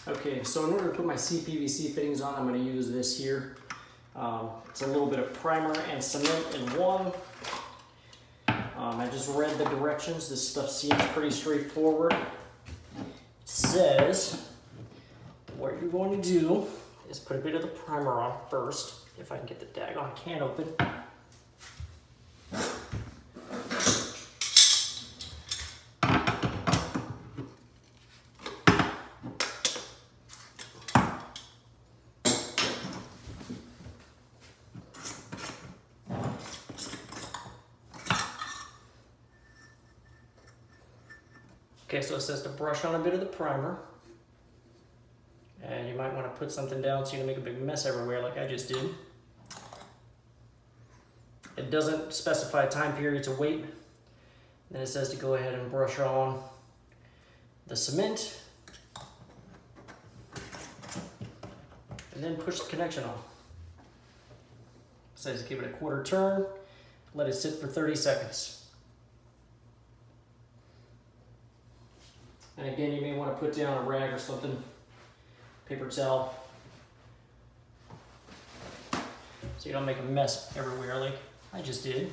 Okay, so in order to put my CPVC fittings on, I'm going to use this here. It's a little bit of primer and cement in one. I just read the directions. This stuff seems pretty straightforward. It says what you're going to do is put a bit of the primer on first, if I can get the daggone can open. Okay, so it says to brush on a bit of the primer. And you might want to put something down so you don't make a big mess everywhere like I just did. It doesn't specify a time period to wait. Then it says to go ahead and brush on the cement. And then push the connection on. It says to give it a quarter turn, let it sit for 30 seconds. And again, you may want to put down a rag or something, paper towel, so you don't make a mess everywhere like I just did.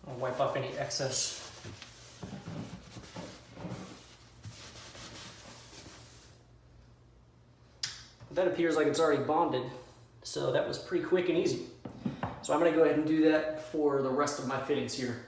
I'll wipe off any excess. That appears like it's already bonded, so that was pretty quick and easy. So I'm going to go ahead and do that for the rest of my fittings here.